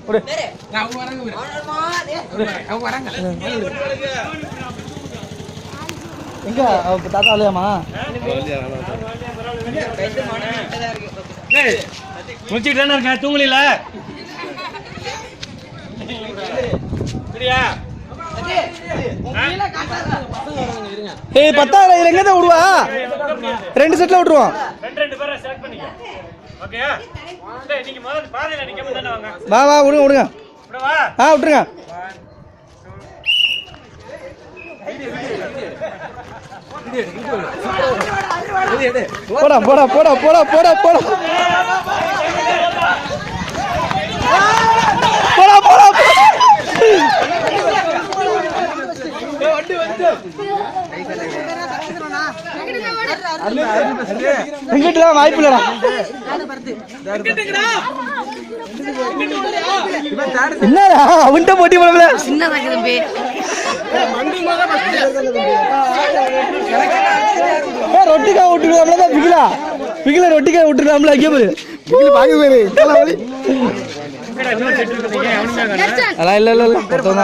விடு. எங்க தாத்தா இல்லையாமா? முடிச்சுட்டு தானே இருக்கேன், தூங்கல. ஏய் 10,000 இதுல எங்கதான் விடுவா? 2 செட்ல விட்டுருவோம். ரெண்டு பேரை செலக்ட் பண்ணிக்க. ஓகேயா? டேய் நீங்க முதல்ல பாதையில நிக்காம தானே வாங்க. வா விடுங்க. விடுவா. விட்டுருங்க. போடா போடா போடா போடா போடா போடா போடா போடா எங்கிட்டலாம் வாய்ப்பு இல்லடா. என்னடா அவன்கிட்ட போட்டி போடல. ரொட்டிக்கா விட்டுருக்காம்ல பிகில ரொட்டிக்கா விட்டுருக்காம்ல அங்கே போய் பாக்க போயிரு. இல்ல